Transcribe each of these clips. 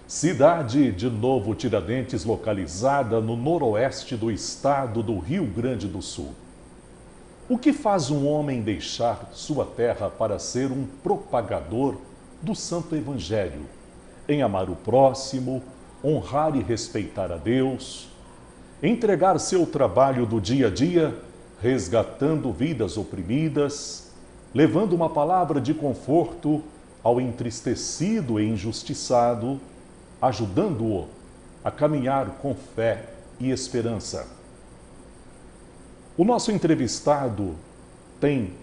Cidade de Novo Tiradentes, localizada no noroeste do estado do Rio Grande do Sul. O que faz um homem deixar sua terra para ser um propagador do Santo Evangelho, em amar o próximo, honrar e respeitar a Deus, entregar seu trabalho do dia a dia, resgatando vidas oprimidas, levando uma palavra de conforto ao entristecido e injustiçado, ajudando-o a caminhar com fé e esperança. O nosso entrevistado tem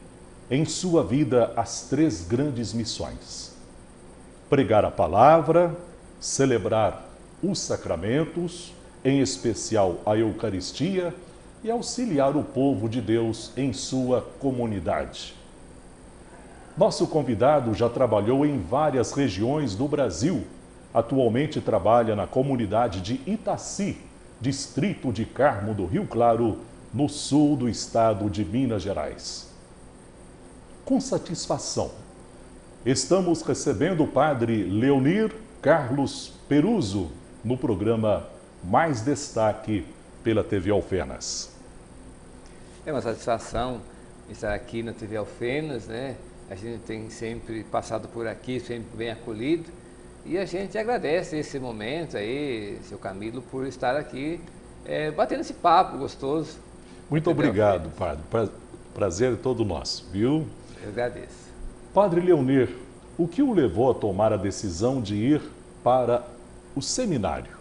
em sua vida as 3 grandes missões: pregar a palavra, celebrar os sacramentos, em especial a Eucaristia, e auxiliar o povo de Deus em sua comunidade. Nosso convidado já trabalhou em várias regiões do Brasil. Atualmente trabalha na comunidade de Itaci, distrito de Carmo do Rio Claro, no sul do estado de Minas Gerais. Com satisfação, estamos recebendo o padre Leonir Carlos Peruso no programa Mais Destaque pela TV Alfenas. É uma satisfação estar aqui na TV Alfenas, né? A gente tem sempre passado por aqui, sempre bem acolhido. E a gente agradece esse momento aí, seu Camilo, por estar aqui batendo esse papo gostoso. Muito obrigado, padre. Prazer é todo nosso, viu? Eu agradeço. Padre Leonir, o que o levou a tomar a decisão de ir para o seminário?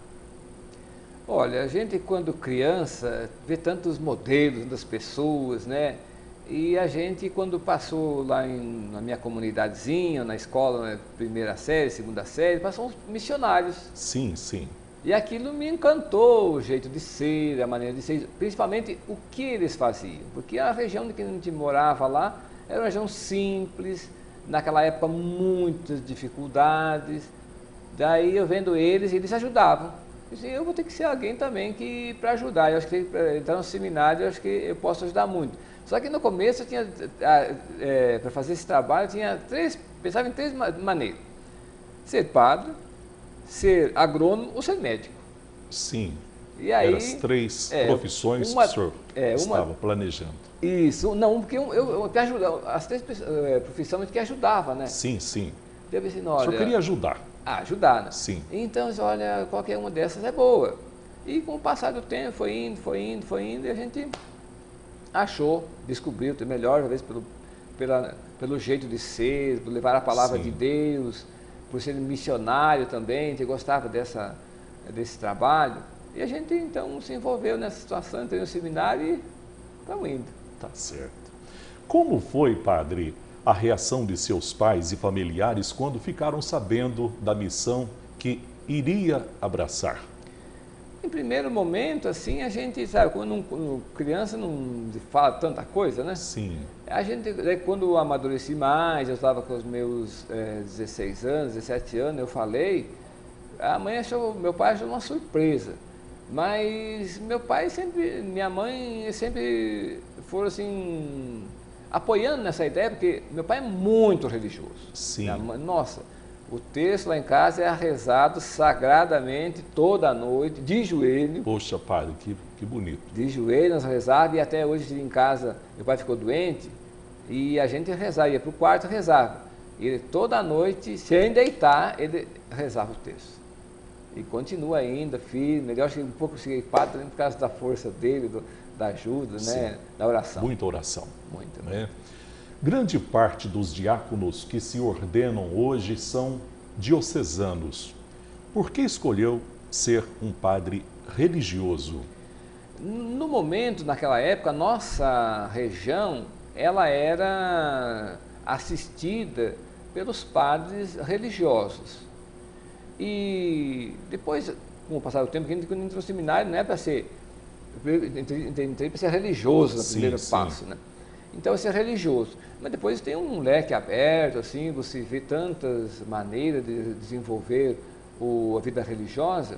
Olha, a gente quando criança vê tantos modelos das pessoas, né? E a gente quando passou lá na minha comunidadezinha, na escola, né, primeira série, segunda série, passou uns missionários. Sim, sim. E aquilo me encantou, o jeito de ser, a maneira de ser, principalmente o que eles faziam. Porque a região que a gente morava lá era uma região simples, naquela época muitas dificuldades. Daí eu vendo eles ajudavam. Eu disse, eu vou ter que ser alguém também para ajudar. Eu acho que para entrar no seminário, eu acho que eu posso ajudar muito. Só que no começo eu tinha, para fazer esse trabalho, pensava em 3 maneiras. Ser padre, ser agrônomo ou ser médico. Sim. E aí, eram as 3 profissões que o senhor estava planejando. Isso, não, porque eu te ajudava, as 3 profissões que ajudava, né? Sim, sim. Deve ser, O senhor queria ajudar. Ajudar, né? Sim. Então, olha, qualquer uma dessas é boa. E com o passar do tempo, foi indo, e a gente descobriu melhor, talvez pelo jeito de ser, por levar a palavra Sim. de Deus, por ser missionário também, a gente gostava desse trabalho. E a gente então se envolveu nessa situação, entrou no seminário e estamos indo. Tá certo. Como foi, padre, a reação de seus pais e familiares quando ficaram sabendo da missão que iria abraçar? Em primeiro momento, assim, a gente, sabe, quando criança não fala tanta coisa, né? Sim. A gente, quando eu amadureci mais, eu estava com os meus 16 anos, 17 anos, eu falei, meu pai achou uma surpresa. Mas minha mãe sempre foram assim, apoiando nessa ideia, porque meu pai é muito religioso. Sim. Minha mãe, nossa, o texto lá em casa é rezado sagradamente toda noite, de joelho. Poxa, padre, que bonito. De joelho nós rezávamos, e até hoje em casa, meu pai ficou doente, e a gente rezava, ia para o quarto e rezava. E ele toda noite, sem deitar, ele rezava o texto. E continua ainda, firme. Eu acho que um pouco cheguei padre por causa da força dele, da ajuda, né? Da oração. Muita oração. Muita. Né? Grande parte dos diáconos que se ordenam hoje são diocesanos. Por que escolheu ser um padre religioso? No momento, naquela época, a nossa região, ela era assistida pelos padres religiosos. E depois, com o passar do tempo, quando entrou no seminário, não é para ser, entrei para ser religioso no primeiro passo, né? Então, ser religioso. Mas depois tem um leque aberto, assim, você vê tantas maneiras de desenvolver a vida religiosa.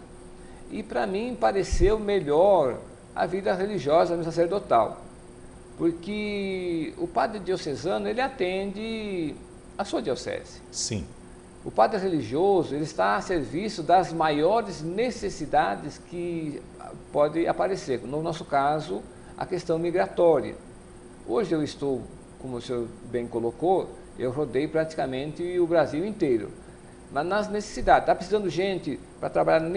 E para mim pareceu melhor a vida religiosa, a vida sacerdotal. Porque o padre diocesano, ele atende a sua diocese. Sim. O padre religioso ele está a serviço das maiores necessidades que pode aparecer. No nosso caso, a questão migratória. Hoje eu estou, como o senhor bem colocou, eu rodei praticamente o Brasil inteiro. Mas nas necessidades, está precisando gente para trabalhar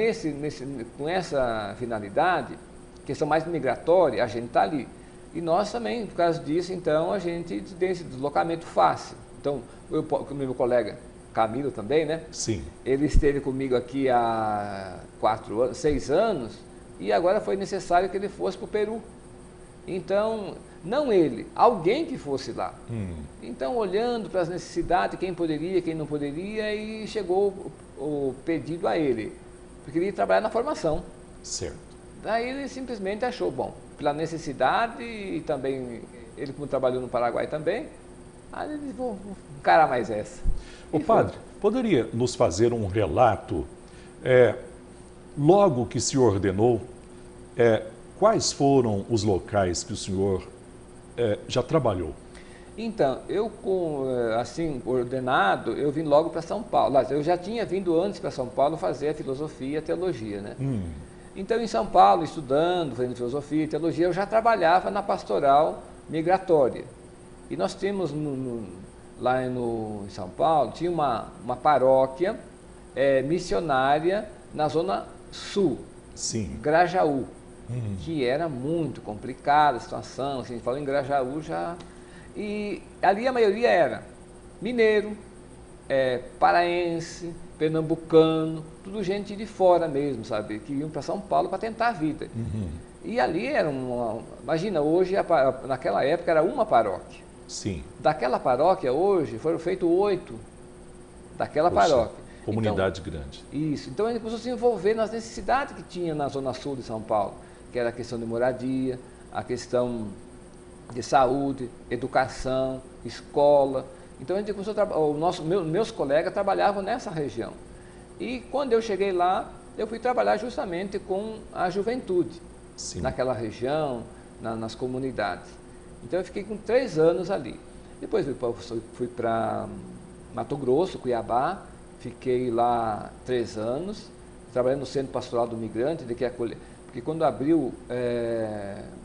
com essa finalidade, questão mais migratória, a gente está ali. E nós também, por causa disso, então, a gente tem esse deslocamento fácil. Então, o meu colega Camilo também, né? Sim. Ele esteve comigo aqui há 6 anos e agora foi necessário que ele fosse para o Peru. Então, não ele, alguém que fosse lá. Então, olhando para as necessidades, quem poderia, quem não poderia, e chegou o pedido a ele, porque ele ia trabalhar na formação. Certo. Daí ele simplesmente achou, bom, pela necessidade e também, ele como trabalhou no Paraguai também, aí ele disse, vou encarar mais essa. O padre, poderia nos fazer um relato, logo que se ordenou, quais foram os locais que o senhor já trabalhou? Então, eu assim, ordenado, eu vim logo para São Paulo. Eu já tinha vindo antes para São Paulo fazer a filosofia e a teologia, né? Então, em São Paulo, estudando, fazendo filosofia e teologia, eu já trabalhava na pastoral migratória. E nós temos lá em São Paulo, tinha uma paróquia missionária na Zona Sul, Sim. Grajaú, que era muito complicada a situação, assim, a gente falou em Grajaú já... E ali a maioria era mineiro, paraense, pernambucano, tudo gente de fora mesmo, sabe? Que iam para São Paulo para tentar a vida. E ali era imagina, hoje, naquela época era uma paróquia. Sim. Daquela paróquia hoje foram feitos 8 daquela paróquia. Comunidade grande. Isso. Então a gente começou a se envolver nas necessidades que tinha na Zona Sul de São Paulo, que era a questão de moradia, a questão de saúde, educação, escola. Então a gente começou meus colegas trabalhavam nessa região. E quando eu cheguei lá, eu fui trabalhar justamente com a juventude. Sim. Naquela região, nas comunidades. Então eu fiquei com 3 anos ali. Depois fui para Mato Grosso, Cuiabá, fiquei lá 3 anos, trabalhando no Centro Pastoral do Migrante, porque quando abriu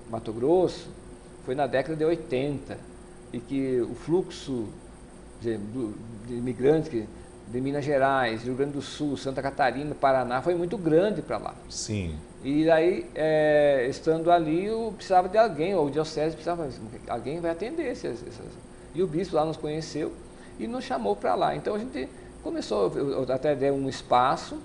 Mato Grosso, foi na década de 80, e que o fluxo de imigrantes de Minas Gerais, Rio Grande do Sul, Santa Catarina, Paraná, foi muito grande para lá. Sim. E aí, estando ali, eu precisava de alguém, ou o diocese precisava, alguém vai atender E o bispo lá nos conheceu e nos chamou para lá. Então a gente começou, eu até dei um espaço.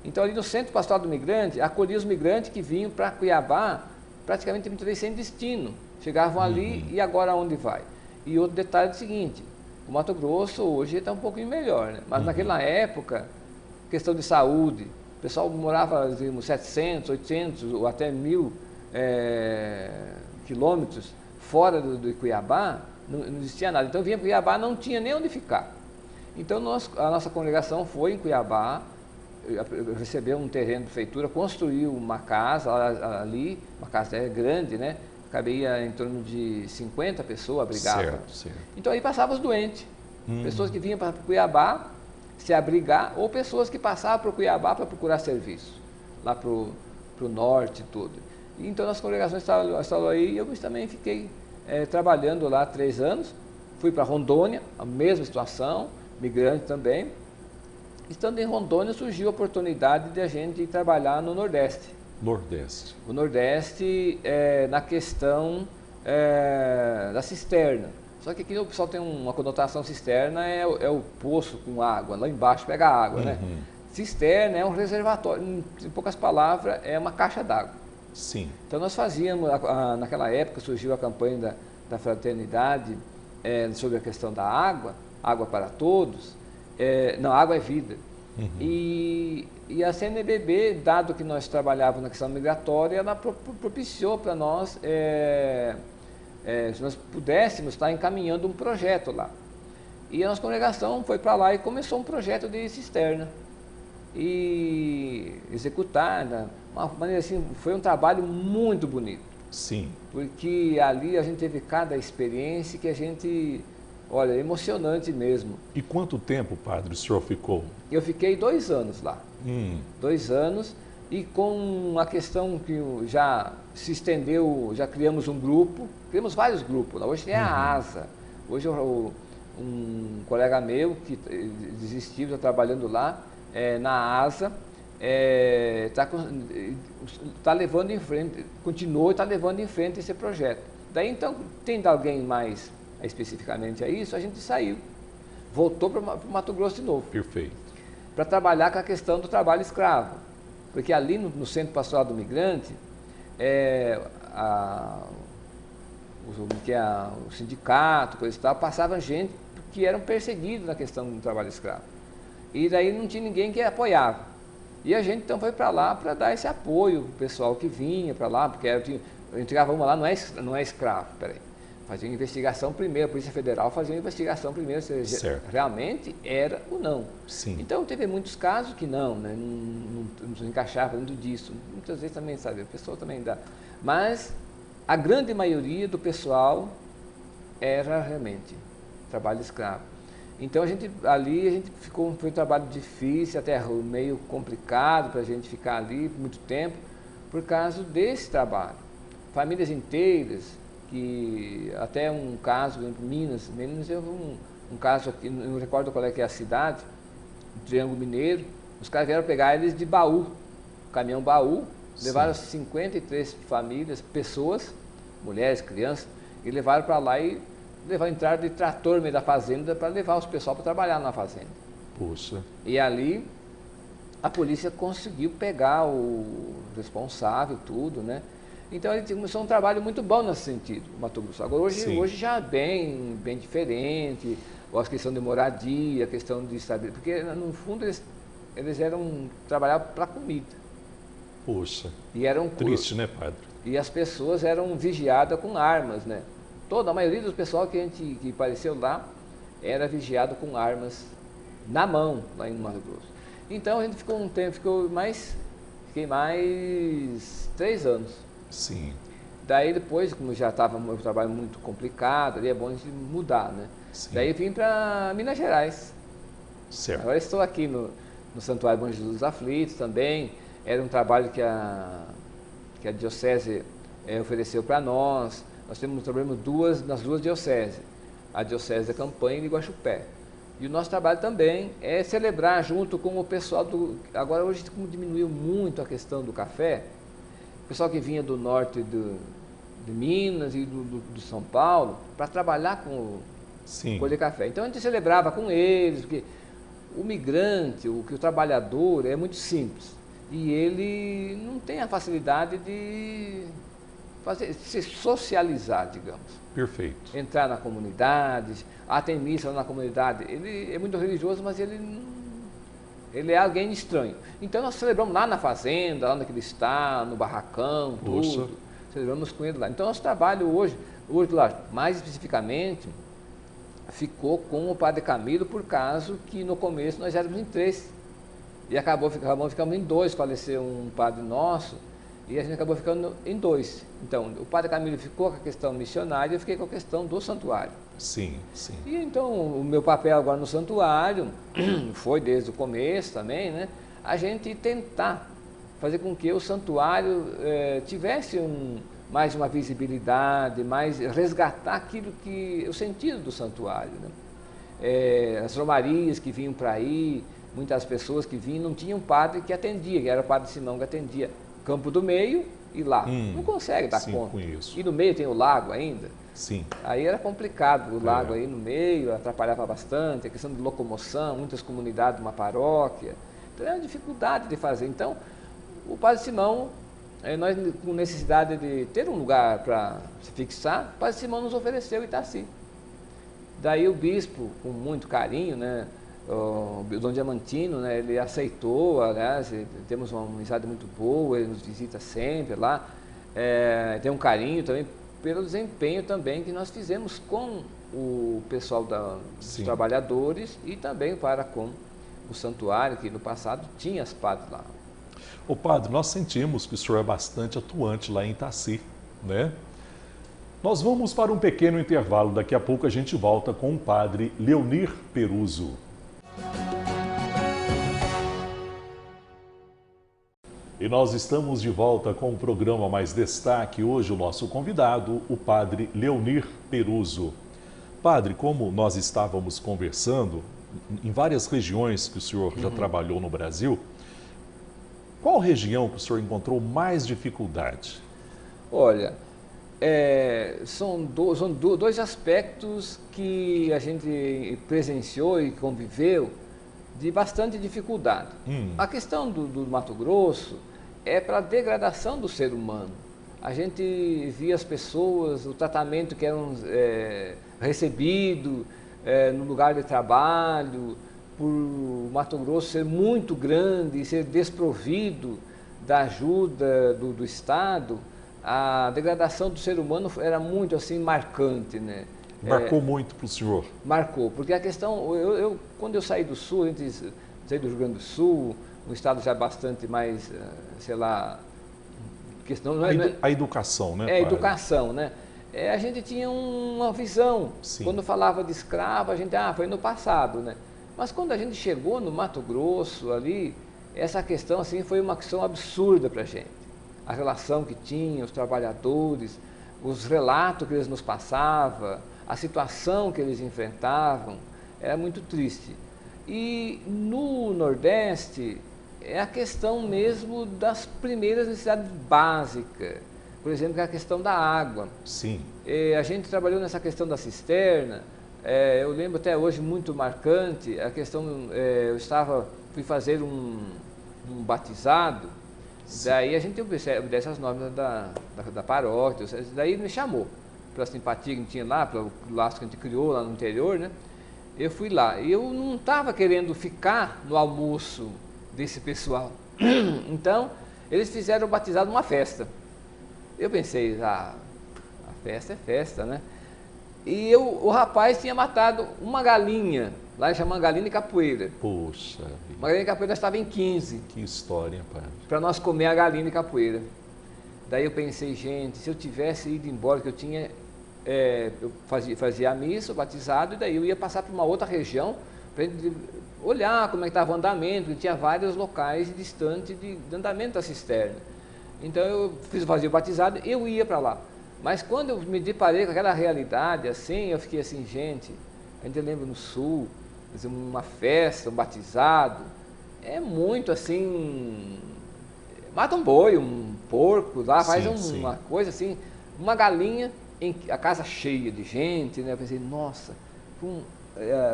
Então ali no Centro Pastoral do Migrante, acolhia os migrantes que vinham para Cuiabá, praticamente muitas vezes sem destino. Chegavam ali e agora onde vai? E outro detalhe é o seguinte, o Mato Grosso hoje está um pouquinho melhor, né? Mas naquela época, questão de saúde, o pessoal morava 700, 800 ou até 1.000 quilômetros fora de Cuiabá, não existia nada. Então vinha para Cuiabá, não tinha nem onde ficar. Então a nossa congregação foi em Cuiabá, recebeu um terreno de prefeitura, construiu uma casa ali, uma casa grande, né? Cabia em torno de 50 pessoas, abrigava. Certo. Então aí passavam os doentes, pessoas que vinham para Cuiabá se abrigar, ou pessoas que passavam para Cuiabá para procurar serviço, lá para o norte e tudo. E então as congregações estavam aí, e eu também fiquei trabalhando lá 3 anos, fui para Rondônia, a mesma situação, migrante também. Estando em Rondônia surgiu a oportunidade de a gente trabalhar no Nordeste. O Nordeste na questão da cisterna. Só que aqui o pessoal tem uma conotação, cisterna é o poço com água, lá embaixo pega água, né? Cisterna é um reservatório, em poucas palavras, é uma caixa d'água. Sim. Então nós fazíamos, naquela época surgiu a campanha da fraternidade sobre a questão da água, água para todos, não, água é vida. E a CNBB, dado que nós trabalhávamos na questão migratória, ela propiciou para nós, se nós pudéssemos estar encaminhando um projeto lá. E a nossa congregação foi para lá e começou um projeto de cisterna. E executar, de uma maneira assim, foi um trabalho muito bonito. Sim. Porque ali a gente teve cada experiência que a gente Olha, emocionante mesmo. E quanto tempo, padre, o senhor ficou? Eu fiquei 2 anos lá. Hum. 2 anos, e com a questão que já se estendeu, já criamos um grupo, criamos vários grupos lá. Hoje tem a ASA. Hoje um colega meu que desistiu, está trabalhando lá, na ASA, está levando em frente, continua e está levando em frente esse projeto. Daí então, tendo alguém mais especificamente a isso, a gente saiu, voltou para o Mato Grosso de novo. Perfeito. Para trabalhar com a questão do trabalho escravo. Porque ali no Centro Pastoral do Migrante, o sindicato, coisa e tal, passava gente que eram perseguidos na questão do trabalho escravo. E daí não tinha ninguém que apoiava. E a gente então foi para lá para dar esse apoio para o pessoal que vinha para lá, porque entregava uma lá, não é escravo, peraí. Fazia uma investigação primeiro, a Polícia Federal fazia uma investigação primeiro, se realmente era ou não. Sim. Então teve muitos casos que não, né? Não se encaixava dentro disso. Muitas vezes também, sabe, a pessoa também dá. Mas a grande maioria do pessoal era realmente trabalho escravo. Então ali a gente ficou, foi um trabalho difícil, até meio complicado para a gente ficar ali por muito tempo, por causa desse trabalho. Famílias inteiras, que até um caso em Minas houve um caso aqui, não recordo qual é que é a cidade, no Triângulo Mineiro, os caras vieram pegar eles de baú, caminhão baú, levaram 53 famílias, pessoas, mulheres, crianças, e levaram para lá e entraram de trator no meio da fazenda para levar os pessoal para trabalhar na fazenda. Poxa. E ali a polícia conseguiu pegar o responsável, tudo, né? Então ele começou um trabalho muito bom nesse sentido, o Mato Grosso. Agora hoje já é bem diferente, a questão de moradia, a questão de estabilidade, porque no fundo eles trabalhavam para comida. Poxa. E eram triste, né, padre? E as pessoas eram vigiadas com armas, né? A maioria do pessoal que apareceu lá era vigiado com armas na mão, lá em Mato Grosso. Então a gente ficou um tempo, fiquei mais 3 anos. Sim. Daí depois, como já estava um trabalho muito complicado, ali é bom a gente mudar, né? Sim. Daí eu vim para Minas Gerais. Certo. Agora estou aqui no Santuário Bom Jesus dos Aflitos também. Era um trabalho que a Diocese ofereceu para nós. Nós trabalhamos nas duas dioceses, a Diocese da Campanha e de Guaxupé. E o nosso trabalho também é celebrar junto com o pessoal Agora hoje, como diminuiu muito a questão do café, o pessoal que vinha do norte de Minas e do São Paulo, para trabalhar com colher café. Então a gente celebrava com eles, porque o migrante, o trabalhador é muito simples. E ele não tem a facilidade de se socializar, digamos. Perfeito. Entrar na comunidade, tem missa lá na comunidade. Ele é muito religioso, mas ele é alguém estranho. Então nós celebramos lá na fazenda, lá onde ele está, no barracão, tudo. Celebramos com ele lá. Então nosso trabalho hoje lá, mais especificamente, ficou com o Padre Camilo, por causa que no começo nós éramos em 3. E acabamos ficando em 2, faleceu um padre nosso, e a gente acabou ficando em 2. Então, o Padre Camilo ficou com a questão missionária e eu fiquei com a questão do santuário. Sim, sim. E então, o meu papel agora no santuário, foi desde o começo também, né? A gente tentar fazer com que o santuário tivesse mais uma visibilidade, resgatar o sentido do santuário, né? As romarias que vinham para aí, muitas pessoas que vinham, não tinham um padre que atendia, que era o Padre Simão que atendia. Campo do Meio e lá. Não consegue dar conta. Conheço. E no meio tem o lago ainda. Sim. Aí era complicado, o lago aí no meio, atrapalhava bastante, a questão de locomoção, muitas comunidades, uma paróquia. Então era uma dificuldade de fazer. Então, o Padre Simão, nós com necessidade de ter um lugar para se fixar, o Padre Simão nos ofereceu Itaci. Daí o bispo, com muito carinho, né, o Dom Diamantino, né, ele aceitou, aliás, temos uma amizade muito boa, ele nos visita sempre lá, tem um carinho também pelo desempenho também que nós fizemos com o pessoal dos trabalhadores e também com o santuário, que no passado tinha as padres lá. Ô padre, nós sentimos que o senhor é bastante atuante lá em Itaci, né? Nós vamos para um pequeno intervalo. Daqui a pouco a gente volta com o padre Leonir Peruso. E nós estamos de volta com o programa Mais Destaque. Hoje o nosso convidado, o padre Leonir Peruso. Padre, como nós estávamos conversando, em várias regiões que o senhor já trabalhou no Brasil, qual região que o senhor encontrou mais dificuldade? Olha, são dois aspectos que a gente presenciou e conviveu de bastante dificuldade. A questão do Mato Grosso é para a degradação do ser humano. A gente via as pessoas, o tratamento que eram recebido no lugar de trabalho, por o Mato Grosso ser muito grande e ser desprovido da ajuda do Estado, a degradação do ser humano era muito assim marcante, né? Marcou muito para o senhor? Marcou, porque a questão, quando eu saí do Sul, saí do Rio Grande do Sul, um estado já bastante mais, sei lá, questão... A educação, né? A educação, né? A gente tinha uma visão. Sim. Quando falava de escravo, a gente, foi no passado, né? Mas quando a gente chegou no Mato Grosso ali, essa questão assim foi uma questão absurda para a gente. A relação que tinha, os trabalhadores, os relatos que eles nos passavam, a situação que eles enfrentavam, era muito triste. E no Nordeste, é a questão mesmo das primeiras necessidades básicas. Por exemplo, a questão da água. Sim. A gente trabalhou nessa questão da cisterna. Eu lembro até hoje muito marcante a questão. Fui fazer um batizado. Sim. Daí a gente obedece as normas da paróquia. Daí me chamou pela simpatia que a gente tinha lá, pelo laço que a gente criou lá no interior, né? Eu fui lá. E eu não estava querendo ficar no almoço desse pessoal. Então, eles fizeram o batizado numa festa. Eu pensei, a festa é festa, né? E o rapaz tinha matado uma galinha, lá eles chamam galinha de capoeira. Poxa. Uma galinha de capoeira, nós estava em 15. Que história, padre. Para nós comer a galinha de capoeira. Daí eu pensei, gente, se eu tivesse ido embora, que eu tinha... eu fazia a missa, o batizado, e daí eu ia passar para uma outra região, para olhar como é que estava o andamento, porque tinha vários locais distantes de andamento da cisterna. Então eu fazia o batizado e eu ia para lá. Mas quando eu me deparei com aquela realidade assim, eu fiquei assim, gente, ainda lembro no Sul, uma festa, um batizado, é muito assim, mata um boi, um porco, lá faz uma coisa assim, uma galinha, a casa cheia de gente, né? Eu pensei, nossa,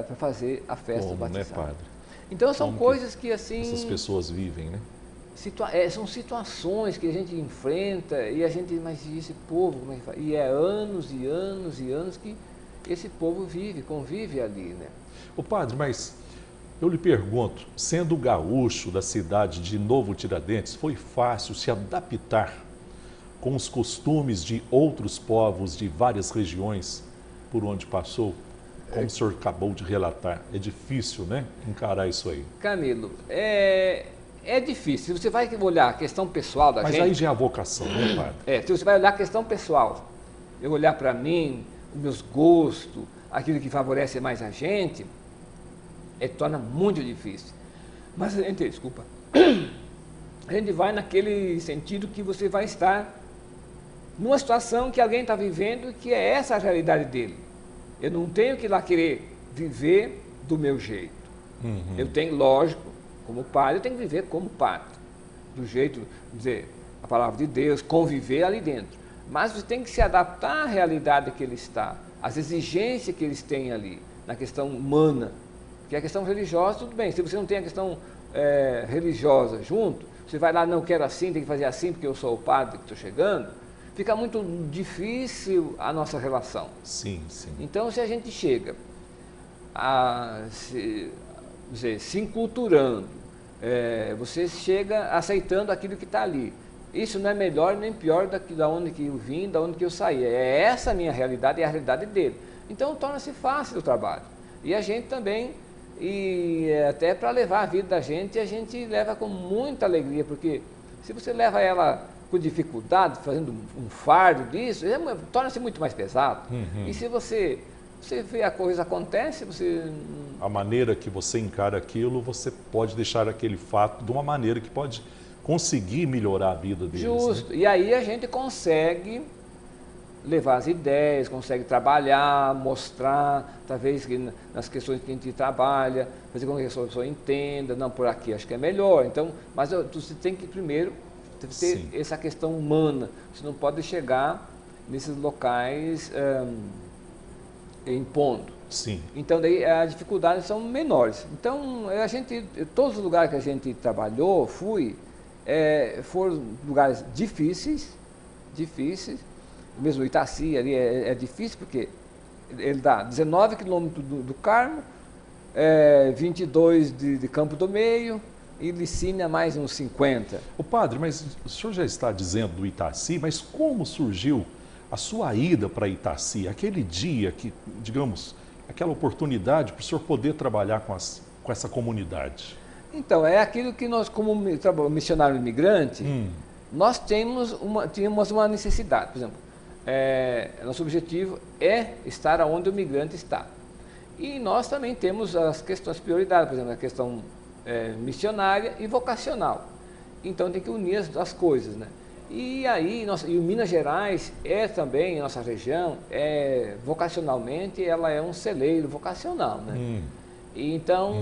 para fazer a festa do batizado. Né, padre? Então são coisas que assim... Essas pessoas vivem, né? São situações que a gente enfrenta e a gente, mas e esse povo, como é que faz? E é anos e anos e anos que esse povo convive ali, né? Ô padre, mas eu lhe pergunto, sendo gaúcho da cidade de Novo Tiradentes, foi fácil se adaptar com os costumes de outros povos de várias regiões por onde passou? Como o senhor acabou de relatar, é difícil, né, encarar isso aí? Camilo, é difícil. Se você vai olhar a questão pessoal da gente... Mas aí já é a vocação, né, padre? Se você vai olhar a questão pessoal, eu olhar para mim, os meus gostos, aquilo que favorece mais a gente, torna muito difícil. Mas a gente, desculpa, a gente vai naquele sentido que você vai estar numa situação que alguém está vivendo, que é essa a realidade dele. Eu não tenho que ir lá querer viver do meu jeito. Eu tenho, lógico, como padre, eu tenho que viver como padre, do jeito, dizer, a palavra de Deus, conviver ali dentro. Mas você tem que se adaptar à realidade que ele está, às exigências que eles têm ali, na questão humana. Porque a questão religiosa, tudo bem, se você não tem a questão religiosa junto, você vai lá, não quero assim, tem que fazer assim porque eu sou o padre que estou chegando, fica muito difícil a nossa relação. Sim, sim. Então, se a gente chega a se enculturando, você chega aceitando aquilo que está ali. Isso não é melhor nem pior da onde que eu vim, da onde que eu saí. É essa a minha realidade, é a realidade dele. Então, torna-se fácil o trabalho. E a gente também, até para levar a vida da gente, a gente leva com muita alegria, porque se você leva ela com dificuldade, fazendo um fardo disso, torna-se muito mais pesado. E se você vê a coisa acontece, você... A maneira que você encara aquilo, você pode deixar aquele fato de uma maneira que pode conseguir melhorar a vida deles. Justo. Né? E aí a gente consegue levar as ideias, consegue trabalhar, mostrar, talvez nas questões que a gente trabalha, fazer com que a pessoa entenda, não, por aqui acho que é melhor. Então, mas você tem que primeiro ter Sim. essa questão humana. Você não pode chegar nesses locais impondo. Sim. Então, daí as dificuldades são menores. Então, todos os lugares que a gente trabalhou, foram lugares difíceis, mesmo o Itaci ali é difícil, porque ele dá 19 quilômetros do Carmo, 22 de Campo do Meio, e Licínia mais uns 50. O padre, mas o senhor já está dizendo do Itaci, mas como surgiu a sua ida para Itaci? Aquele dia que, digamos, aquela oportunidade para o senhor poder trabalhar com essa comunidade? Então, é aquilo que nós, como missionário imigrante, nós tínhamos uma necessidade. Por exemplo, nosso objetivo é estar onde o migrante está. E nós também temos as questões prioridades, por exemplo, a questão missionária e vocacional. Então tem que unir as coisas, né? E aí, o Minas Gerais também, a nossa região, vocacionalmente, ela é um celeiro vocacional, né? E então,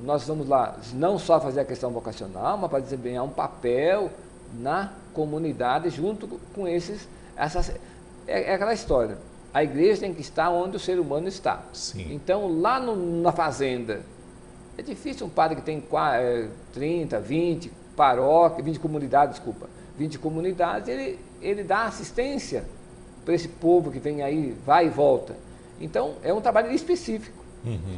nós vamos lá, não só fazer a questão vocacional, mas para desempenhar um papel na comunidade junto com é aquela história. A igreja tem que estar onde o ser humano está. Sim. Então, lá na fazenda, é difícil um padre que tem 30, 20 paróquias, 20 comunidades, 20 comunidades, ele dá assistência para esse povo que vem aí, vai e volta. Então, é um trabalho específico.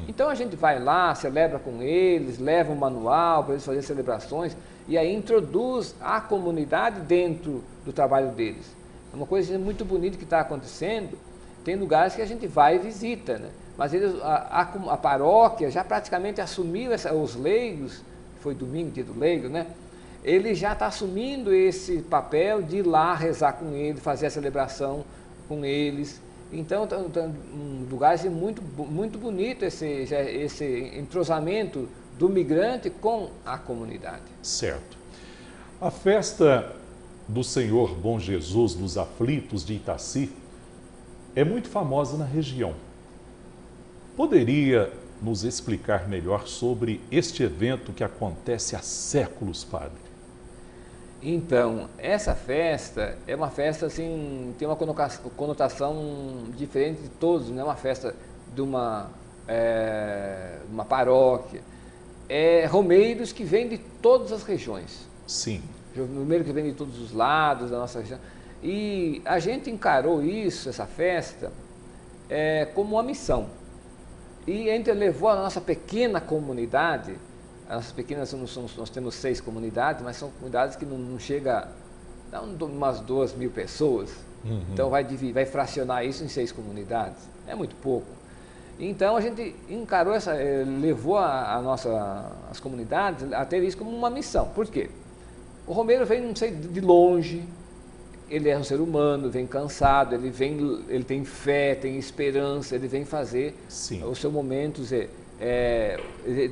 Então, a gente vai lá, celebra com eles, leva um manual para eles fazerem celebrações, e aí introduz a comunidade dentro do trabalho deles. É uma coisa muito bonita que está acontecendo. Tem lugares que a gente vai e visita, né? Mas a paróquia já praticamente assumiu os leigos, foi domingo, dia do leigo, né? Ele já está assumindo esse papel de ir lá rezar com eles, fazer a celebração com eles. Então, um lugar assim, muito, muito bonito esse entrosamento do migrante com a comunidade. Certo. A festa do Senhor Bom Jesus dos Aflitos de Itaci é muito famosa na região. Poderia nos explicar melhor sobre este evento que acontece há séculos, padre? Então, essa festa é uma festa, assim, tem uma conotação diferente de todos, não é uma festa de uma paróquia. É romeiros que vêm de todas as regiões. Sim. Romeiro que vem de todos os lados da nossa região. E a gente encarou essa festa, como uma missão. E a gente levou a nossa pequena comunidade. As nossas pequenas, nós temos 6 comunidades, mas são comunidades que não chega a umas 2.000 pessoas. Então vai fracionar isso em 6 comunidades. É muito pouco. Então a gente encarou levou as comunidades a ter isso como uma missão. Por quê? O romeiro vem, não sei, de longe, ele é um ser humano, vem cansado, ele tem fé, tem esperança, ele vem fazer o seu momento,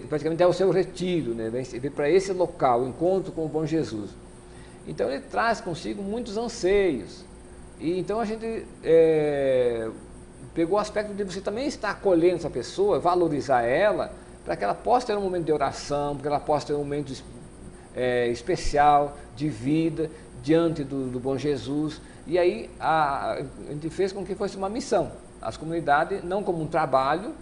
praticamente é o seu retiro, né? Vem para esse local, o encontro com o bom Jesus. Então ele traz consigo muitos anseios. E então a gente pegou o aspecto de você também estar acolhendo essa pessoa, valorizar ela, para que ela possa ter um momento de oração, para que ela possa ter um momento especial de vida diante do bom Jesus. E aí a gente fez com que fosse uma missão. As comunidades, não como um trabalho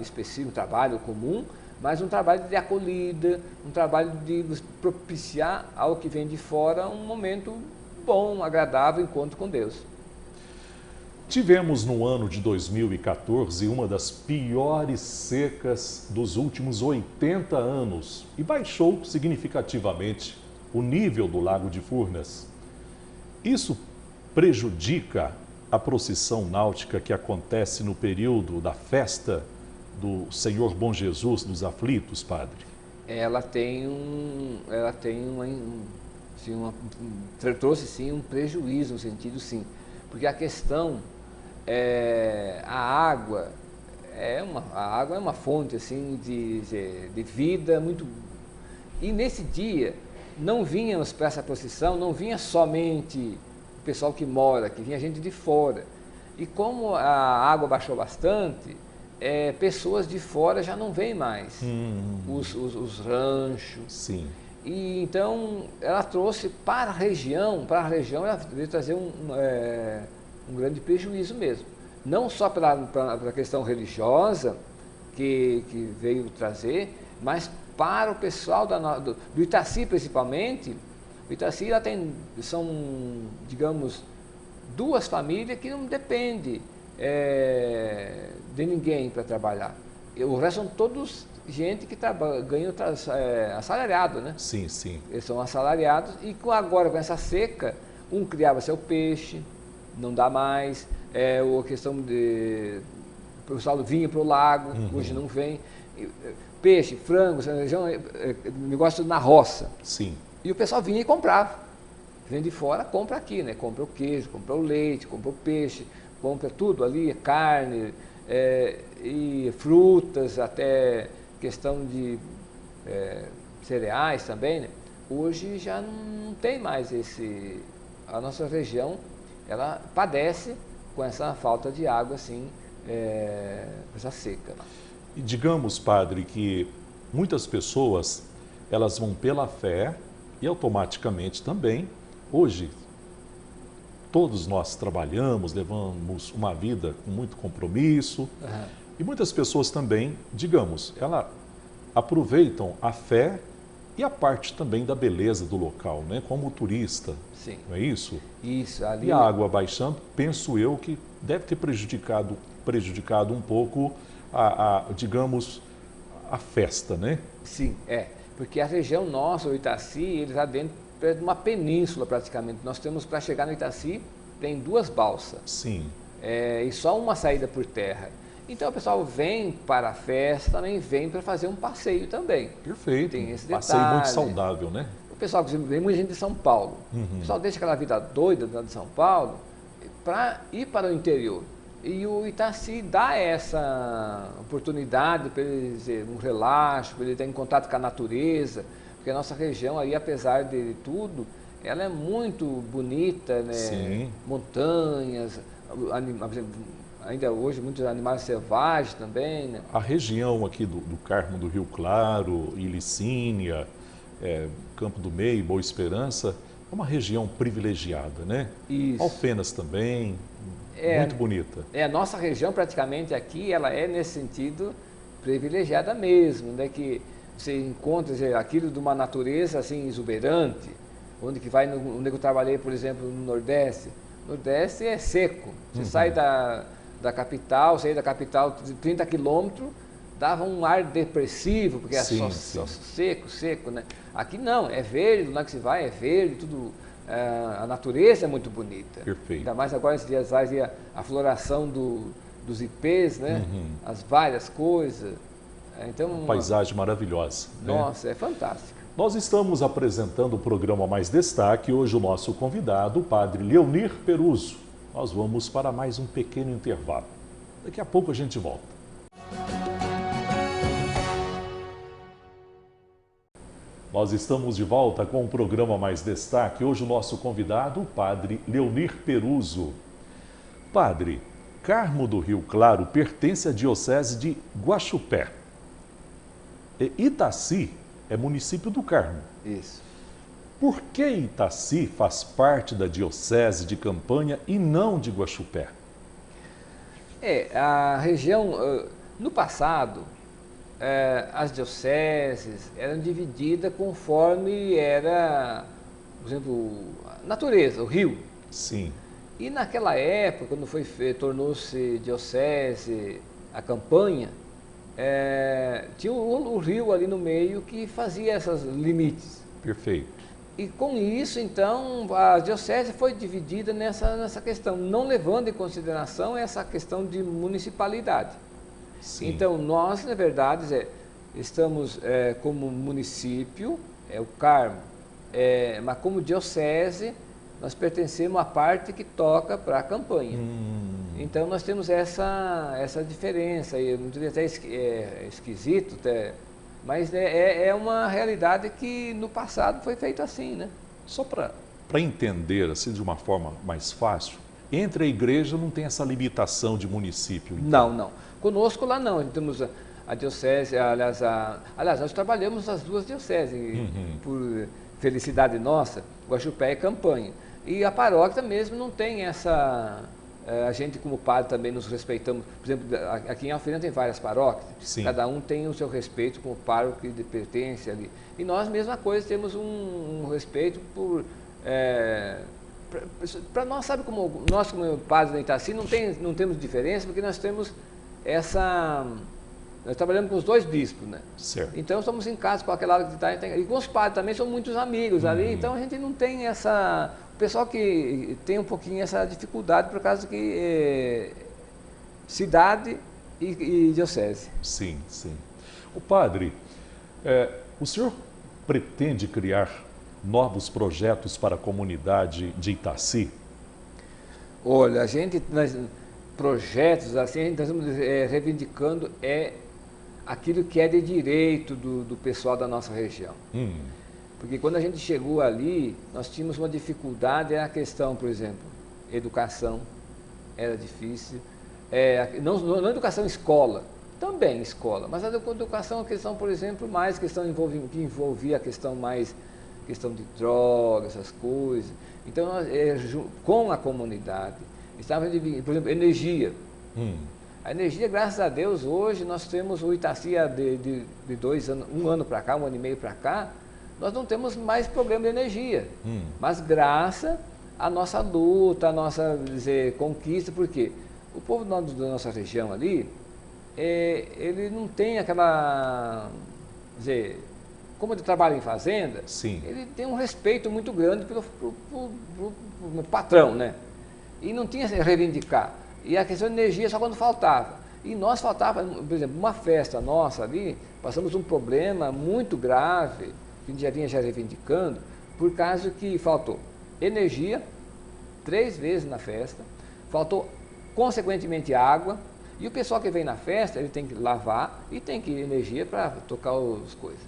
específico, um trabalho comum, mas um trabalho de acolhida, um trabalho de propiciar ao que vem de fora um momento bom, agradável, encontro com Deus. Tivemos no ano de 2014 uma das piores secas dos últimos 80 anos e baixou significativamente o nível do Lago de Furnas. Isso prejudica a procissão náutica que acontece no período da festa do Senhor Bom Jesus dos Aflitos, padre? Ela tem sim, trouxe sim um prejuízo no sentido sim, porque a questão a água é uma fonte assim de vida muito. E nesse dia não vínhamos para essa procissão, não vinha somente o pessoal que mora aqui, vinha gente de fora. E como a água baixou bastante, pessoas de fora já não vêm mais. Os ranchos. Sim. E então ela trouxe para a região ela veio trazer um grande prejuízo mesmo. Não só para a questão religiosa que veio trazer, mas para o pessoal do Itaci principalmente. O Itaci são, digamos, duas famílias que não dependem de ninguém para trabalhar. O resto são todos gente que ganha assalariado, né? Sim, sim. Eles são assalariados e agora com essa seca, um criava seu peixe, não dá mais, a questão de o pessoal vinha para o lago, hoje não vem. Peixe, frango, essa região, negócio na roça. Sim. E o pessoal vinha e comprava. Vem de fora, compra aqui, né? Compra o queijo, compra o leite, compra o peixe, compra tudo ali, carne, e frutas, até questão de cereais também, né? Hoje já não tem mais a nossa região, ela padece com essa falta de água, assim, essa seca. E digamos, padre, que muitas pessoas, elas vão pela fé e automaticamente também, hoje, todos nós trabalhamos, levamos uma vida com muito compromisso, e muitas pessoas também, digamos, elas aproveitam a fé e a parte também da beleza do local, né? Como turista, Sim. Não é isso? Isso, ali... E a água baixando, penso eu que deve ter prejudicado um pouco digamos, a festa, né? Sim, porque a região nossa, o Itaci, ele está dentro de uma península praticamente. Nós temos, para chegar no Itaci, tem 2 balsas. Sim. E só uma saída por terra. Então o pessoal vem para a festa, também vem para fazer um passeio também. Perfeito. Tem esse passeio detalhe. muito saudável, né? O pessoal, vem muita gente de São Paulo. O pessoal deixa aquela vida doida de São Paulo para ir para o interior. E o Itaci dá essa oportunidade para ele dizer, um relaxo, para ele ter em contato com a natureza, porque a nossa região aí, apesar de tudo, ela é muito bonita, né? Sim. Montanhas, ainda hoje muitos animais selvagens também, né? A região aqui do Carmo do Rio Claro, Ilicínia, Campo do Meio, Boa Esperança, é uma região privilegiada, né? Isso. Alfenas também, muito bonita. A nossa região praticamente aqui, ela é nesse sentido privilegiada mesmo, né? Que você encontra aquilo de uma natureza assim exuberante, onde eu trabalhei, por exemplo, no Nordeste. O Nordeste é seco. Você sai da capital, sair da capital de 30 quilômetros, dava um ar depressivo, porque é só seco, né? Aqui não, é verde, lá que se vai é verde, tudo, a natureza é muito bonita. Perfeito. Ainda mais agora, esses dias atrás, a floração dos ipês, né? As várias coisas. Então, uma paisagem maravilhosa. Nossa, é fantástica. Nós estamos apresentando o programa Mais Destaque. Hoje o nosso convidado, o padre Leonir Peruso. Nós vamos para mais um pequeno intervalo. Daqui a pouco a gente volta. Nós estamos de volta com o programa Mais Destaque. Hoje o nosso convidado, o padre Leonir Peruso. Padre, Carmo do Rio Claro pertence à diocese de Guaxupé. Itaci é município do Carmo. Isso. Por que Itaci faz parte da diocese de Campanha e não de Guaxupé? A região, no passado, as dioceses eram divididas conforme era, por exemplo, a natureza, o rio. Sim. E naquela época, quando tornou-se diocese a Campanha, tinha o rio ali no meio que fazia esses limites. Perfeito. E com isso, então, a diocese foi dividida nessa questão, não levando em consideração essa questão de municipalidade. Sim. Então, nós, na verdade, estamos como município, o Carmo, mas como diocese, nós pertencemos à parte que toca para a campanha. Então nós temos essa diferença, e não diria até esquisito, mas é uma realidade que no passado foi feito assim, né? Só para entender assim de uma forma mais fácil, entre a igreja não tem essa limitação de município? Então. Não. Conosco lá não, temos a diocese, aliás, nós trabalhamos as duas dioceses, por felicidade nossa, Guaxupé e Campanha. E a paróquia mesmo não tem essa... A gente como padre também nos respeitamos. Por exemplo, aqui em Alfenas tem várias paróquias. Sim. Cada um tem o seu respeito como pároco que pertence ali. E nós, mesma coisa, temos um respeito por... para nós, sabe como nós como padres da Itaci não temos diferença, porque nós temos nós trabalhamos com os dois bispos, né? Certo. Então estamos em casa com aquela que está... E com os padres também são muitos amigos ali, então a gente não tem essa... O pessoal que tem um pouquinho essa dificuldade por causa que cidade e diocese. Sim. O padre, o senhor pretende criar novos projetos para a comunidade de Itaci? Olha, projetos assim, a gente está reivindicando aquilo que é de direito do pessoal da nossa região. Porque quando a gente chegou ali, nós tínhamos uma dificuldade, a questão, por exemplo, educação, era difícil. Não educação escola, também escola, mas a educação, a questão, por exemplo, mais questão que envolvia a questão de drogas, essas coisas. Então, nós, com a comunidade, estávamos, por exemplo, energia. A energia, graças a Deus, hoje nós temos o Itaci de 2 anos, 1 ano para cá, 1 ano e meio para cá, nós não temos mais problema de energia. Mas graças à nossa luta, à nossa conquista, porque o povo da nossa região ali, ele não tem aquela, como ele trabalha em fazenda, Sim. Ele tem um respeito muito grande pelo patrão, né? E não tinha que reivindicar. E a questão de energia só quando faltava. E nós faltava, por exemplo, uma festa nossa ali, passamos um problema muito grave, que a gente já vinha reivindicando, por causa que faltou energia 3 vezes na festa, faltou consequentemente água, e o pessoal que vem na festa, ele tem que lavar e tem que energia para tocar as coisas.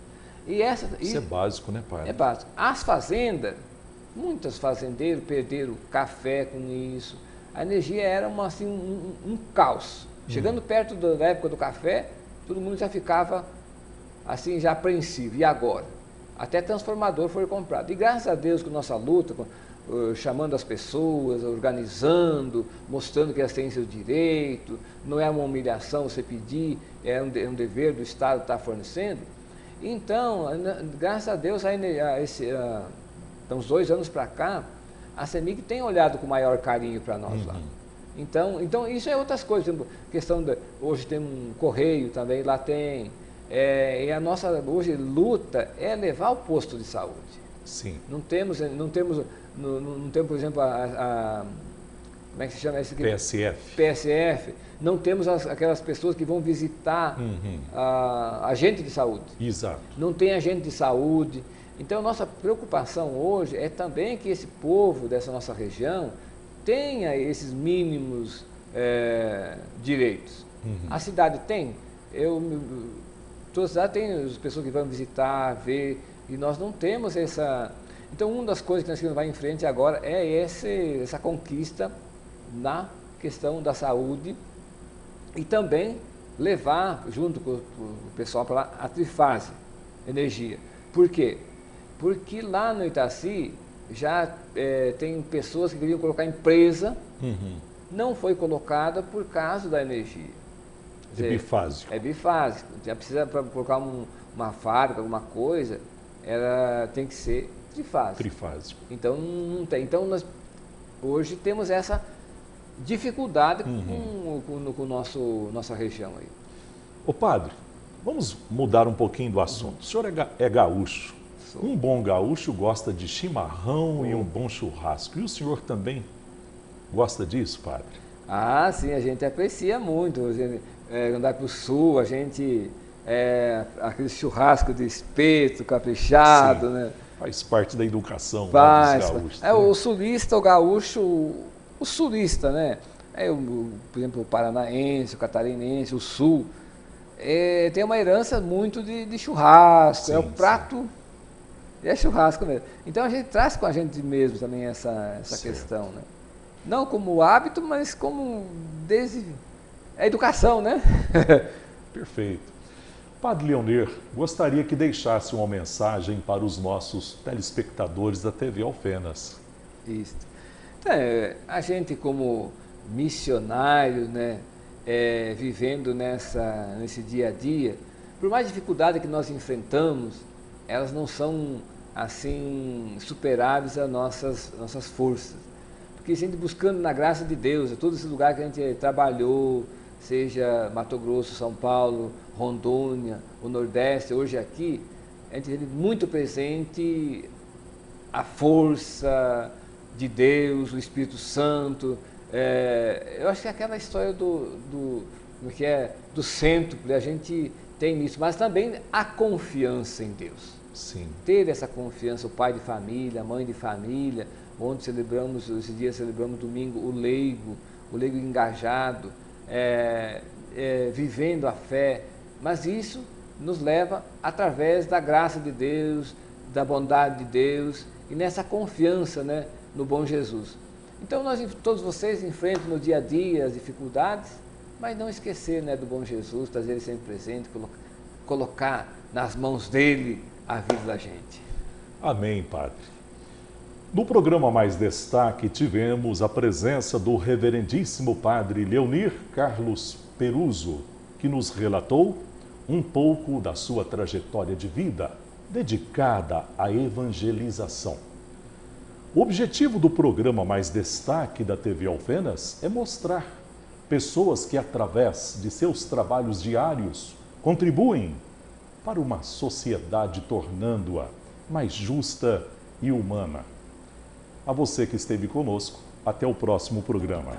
Isso é básico, né, pai? É básico. As fazendas, muitos fazendeiros perderam café com isso. A energia era um caos. Chegando perto da época do café, todo mundo já ficava assim, já apreensivo. E agora? Até transformador foi comprado. E graças a Deus com nossa luta, chamando as pessoas, organizando, mostrando que elas têm seu direito, não é uma humilhação você pedir, é um dever do Estado estar fornecendo. Então, graças a Deus, uns 2 anos para cá, a CEMIG tem olhado com maior carinho para nós lá. Então, isso é outras coisas. Hoje tem um correio também, lá tem. E a nossa hoje luta é levar o posto de saúde. Sim. Não temos, por exemplo, como é que se chama esse aqui? PSF. Não temos aquelas pessoas que vão visitar agente de saúde. Exato. Não tem agente de saúde. Então, nossa preocupação hoje é também que esse povo dessa nossa região tenha esses mínimos direitos. A cidade tem. Toda cidade tem as pessoas que vão visitar, ver, e nós não temos essa... Então, uma das coisas que nós queremos levar em frente agora é essa conquista na questão da saúde e também levar, junto com o pessoal para lá, a trifase, energia. Por quê? Porque lá no Itaci já tem pessoas que queriam colocar empresa, não foi colocada por causa da energia. É bifásico. É bifásico. Já precisa, para colocar uma fábrica, alguma coisa, tem que ser trifásico. Trifásico. Então, não tem. Então, nós hoje temos essa dificuldade com nossa região aí. Ô padre, vamos mudar um pouquinho do assunto. O senhor é gaúcho. Sou. Um bom gaúcho gosta de chimarrão e um bom churrasco. E o senhor também gosta disso, padre? Ah, sim, a gente aprecia muito. Andar para o sul, aquele churrasco de espeto, caprichado, né? Faz parte da educação, né, Faz. dos gaúchos. É, o sulista, o gaúcho, o sulista, né? Por exemplo, o paranaense, o catarinense, o sul, tem uma herança muito de churrasco, é o Sim, prato, é churrasco mesmo. Então a gente traz com a gente mesmo também essa Certo. questão, né? Não como hábito, mas como desde a educação, né? Perfeito. Padre Leonir, gostaria que deixasse uma mensagem para os nossos telespectadores da TV Alfenas. Isso. Então, a gente como missionário, né, vivendo nesse dia a dia, por mais dificuldade que nós enfrentamos, elas não são assim superáveis às nossas forças. Porque a gente buscando na graça de Deus, todo esse lugar que a gente trabalhou, seja Mato Grosso, São Paulo, Rondônia, o Nordeste, hoje aqui, a gente teve muito presente a força de Deus, o Espírito Santo. Eu acho que é aquela história do centro, a gente tem isso, mas também a confiança em Deus. Sim. Ter essa confiança, o pai de família, a mãe de família, onde esse dia celebramos domingo, o leigo engajado, vivendo a fé, mas isso nos leva através da graça de Deus, da bondade de Deus e nessa confiança, né, no bom Jesus. Então todos vocês enfrentam no dia a dia as dificuldades, mas não esquecer, né, do bom Jesus, trazer ele sempre presente, colocar nas mãos dele a vida da gente. Amém, Padre. No programa Mais Destaque, tivemos a presença do reverendíssimo Padre Leonir Carlos Peruso, que nos relatou um pouco da sua trajetória de vida dedicada à evangelização. O objetivo do programa Mais Destaque da TV Alfenas é mostrar pessoas que, através de seus trabalhos diários, contribuem para uma sociedade tornando-a mais justa e humana. A você que esteve conosco, até o próximo programa.